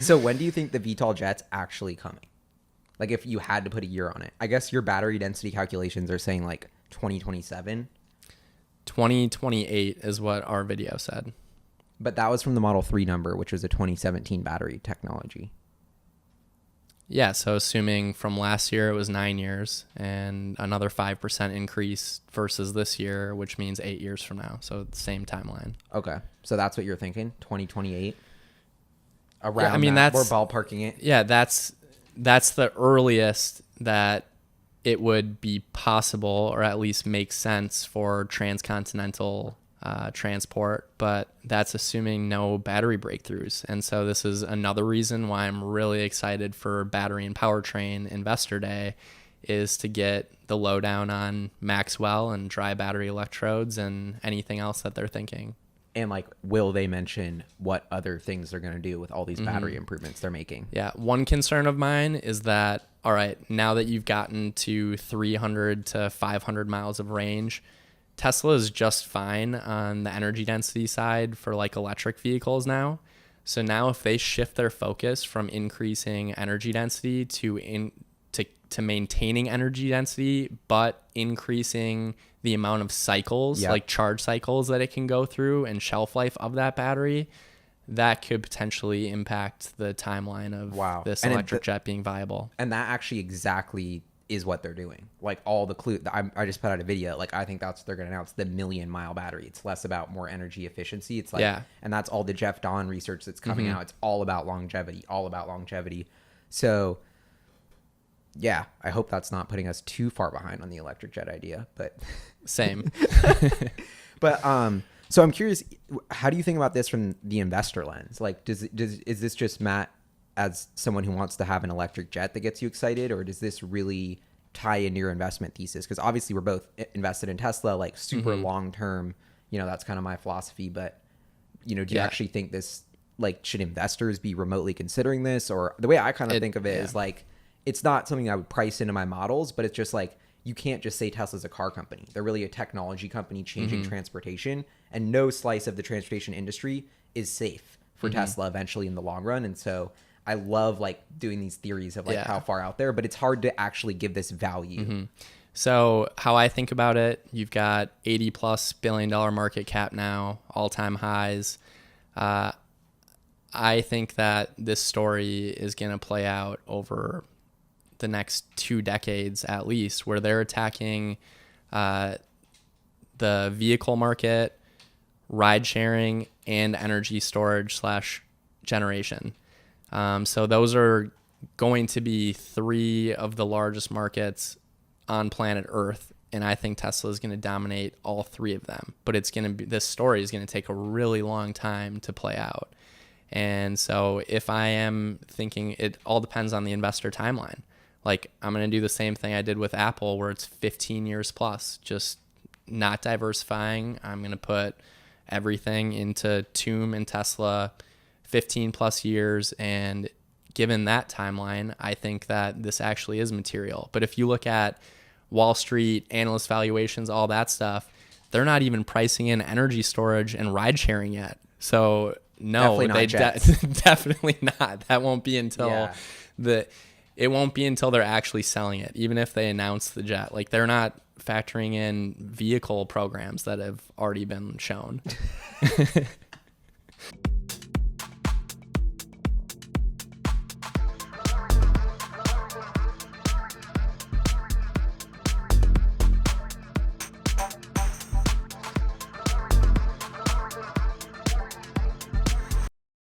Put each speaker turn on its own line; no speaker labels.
So when do you think the VTOL jet's actually coming? Like if you had to put a year on it. I guess your battery density calculations are saying like 2027.
2028 is what our video said.
But that was from the Model 3 number, which was a 2017 battery technology.
Yeah, so assuming from last year it was 9 years and another 5% increase versus this year, which means 8 years from now. So the same timeline.
Okay. So that's what you're thinking? 2028? Around
Yeah, I mean,
that.
that's...
We're ballparking it?
Yeah, that's the earliest that it would be possible, or at least make sense for transcontinental transport, but that's assuming no battery breakthroughs. And so this is another reason why I'm really excited for Battery and Powertrain Investor Day, is to get the lowdown on Maxwell and dry battery electrodes and anything else that they're thinking.
And like, will they mention what other things they're going to do with all these battery improvements they're making?
Yeah. One concern of mine is that, all right, now that you've gotten to 300 to 500 miles of range, Tesla is just fine on the energy density side for like electric vehicles now. So now if they shift their focus from increasing energy density to maintaining energy density, but increasing the amount of cycles, like charge cycles that it can go through and shelf life of that battery, that could potentially impact the timeline of this electric jet being viable.
And that actually exactly is what they're doing. Like all the clue, I just put out a video. Like I think that's what they're going to announce, the 1,000,000-mile battery. It's less about more energy efficiency. It's like, and that's all the Jeff Dawn research that's coming out. It's all about longevity. So yeah, I hope that's not putting us too far behind on the electric jet idea, but
same.
But so I'm curious, how do you think about this from the investor lens? Like, is this just Matt as someone who wants to have an electric jet that gets you excited, or does this really tie into your investment thesis? Because obviously we're both invested in Tesla, like super long term. You know, that's kind of my philosophy. But you know, do you actually think this, like, should investors be remotely considering this? Or the way I kind of think of it is like, it's not something I would price into my models, but it's just like, you can't just say Tesla's a car company. They're really a technology company changing transportation, and no slice of the transportation industry is safe for Tesla eventually in the long run. And so I love like doing these theories of like how far out there, but it's hard to actually give this value.
So how I think about it, you've got $80+ billion market cap now, all-time highs. I think that this story is going to play out over the next 2 decades at least, where they're attacking the vehicle market, ride sharing, and energy storage / generation. So those are going to be 3 of the largest markets on planet Earth. And I think Tesla is going to dominate all 3 of them. But this story is going to take a really long time to play out. And so if I am thinking, it all depends on the investor timeline. Like, I'm going to do the same thing I did with Apple, where it's 15 years plus, just not diversifying. I'm going to put everything into TUM and Tesla 15+ years. And given that timeline, I think that this actually is material. But if you look at Wall Street, analyst valuations, all that stuff, they're not even pricing in energy storage and ride sharing yet. So no, definitely not. That won't be until it won't be until they're actually selling it, even if they announce the jet. Like, they're not factoring in vehicle programs that have already been shown.